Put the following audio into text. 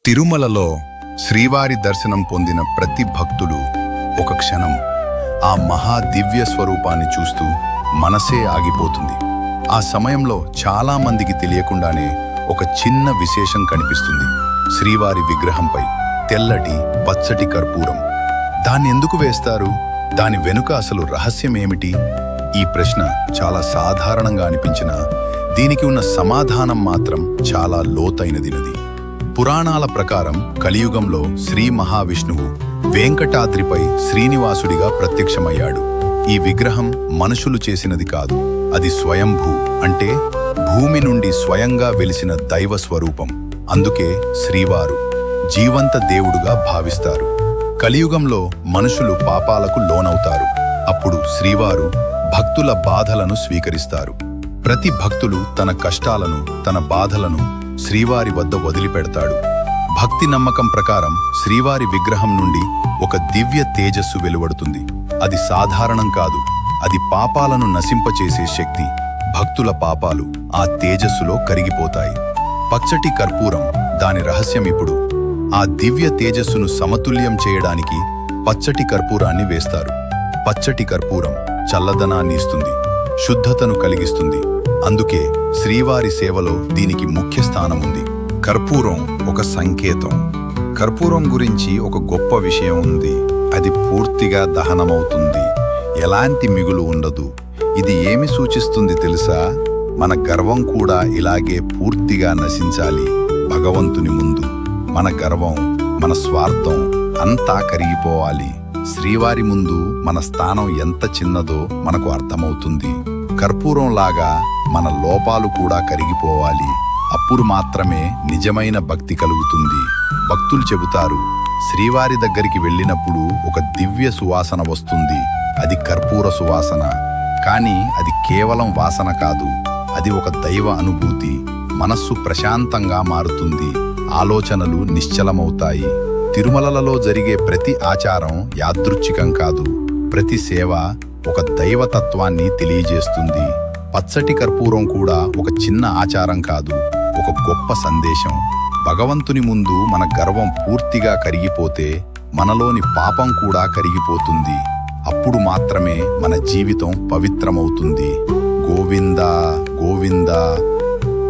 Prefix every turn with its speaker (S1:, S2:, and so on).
S1: తిరుమలలో శ్రీవారి దర్శనం పొందిన ప్రతి భక్తుడు ఒక క్షణం ఆ మహా దివ్య స్వరూపాన్ని చూస్తూ మనసే ఆగిపోతుంది. ఆ సమయంలో చాలా మందికి తెలియకుండానే ఒక చిన్న విశేషం కనిపిస్తుంది. శ్రీవారి విగ్రహంపై తెల్లటి పచ్చటి కర్పూరం. దాన్ని ఎందుకు వేస్తారు? దాని వెనుక అసలు రహస్యం ఏమిటి? ఈ ప్రశ్న చాలా సాధారణంగా అనిపించినా దీనికి ఉన్న సమాధానం మాత్రం చాలా లోతైనదినది. పురాణాల ప్రకారం కలియుగంలో శ్రీ మహావిష్ణువు వెంకటాద్రిపై శ్రీనివాసుడిగా ప్రత్యక్షమయ్యాడు. ఈ విగ్రహం మనుషులు చేసినది కాదు, అది స్వయంభూ, అంటే భూమి నుండి స్వయంగా వెలిసిన దైవ స్వరూపం. అందుకే శ్రీవారు జీవంత దేవుడుగా భావిస్తారు. కలియుగంలో మనుషులు పాపాలకు లోనవుతారు. అప్పుడు శ్రీవారు భక్తుల బాధలను స్వీకరిస్తారు. ప్రతి భక్తులు తన కష్టాలను, తన బాధలను శ్రీవారి వద్ద వదిలిపెడతాడు. భక్తి నమ్మకం ప్రకారం శ్రీవారి విగ్రహం నుండి ఒక దివ్య తేజస్సు వెలువడుతుంది. అది సాధారణం కాదు, అది పాపాలను నశింపచేసే శక్తి. భక్తుల పాపాలు ఆ తేజస్సులో కరిగిపోతాయి. పచ్చటి కర్పూరం, దాని రహస్యం ఇప్పుడు. ఆ దివ్య తేజస్సును సమతుల్యం చేయడానికి పచ్చటి కర్పూరాన్ని వేస్తారు. పచ్చటి కర్పూరం చల్లదనాన్ని ఇస్తుంది, శుద్ధతను కలిగిస్తుంది. అందుకే శ్రీవారి సేవలో దీనికి ముఖ్య స్థానం ఉంది. కర్పూరం ఒక సంకేతం. కర్పూరం గురించి ఒక గొప్ప విషయం ఉంది. అది పూర్తిగా దహనమవుతుంది, ఎలాంటి మిగులు ఉండదు. ఇది ఏమి సూచిస్తుంది తెలుసా? మన గర్వం కూడా ఇలాగే పూర్తిగా నశించాలి భగవంతుని ముందు. మన గర్వం, మన స్వార్థం అంతా కరిగిపోవాలి. శ్రీవారి ముందు మన స్థానం ఎంత చిన్నదో మనకు అర్థమవుతుంది. కర్పూరంలాగా మన లోపాలు కూడా కరిగిపోవాలి. అప్పుడు మాత్రమే నిజమైన భక్తి కలుగుతుంది. భక్తులు చెబుతారు, శ్రీవారి దగ్గరికి వెళ్ళినప్పుడు ఒక దివ్య సువాసన వస్తుంది. అది కర్పూర సువాసన. కానీ అది కేవలం వాసన కాదు, అది ఒక దైవ అనుభూతి. మనస్సు ప్రశాంతంగా మారుతుంది, ఆలోచనలు నిశ్చలమవుతాయి. తిరుమలలో జరిగే ప్రతి ఆచారం యాదృచ్ఛికం కాదు. ప్రతి సేవ ఒక దైవతత్వాన్ని తెలియజేస్తుంది. పచ్చటి కర్పూరం కూడా ఒక చిన్న ఆచారం కాదు, ఒక గొప్ప సందేశం. భగవంతుని ముందు మన గర్వం పూర్తిగా కరిగిపోతే మనలోని పాపం కూడా కరిగిపోతుంది. అప్పుడు మాత్రమే మన జీవితం పవిత్రమవుతుంది. గోవిందా గోవిందా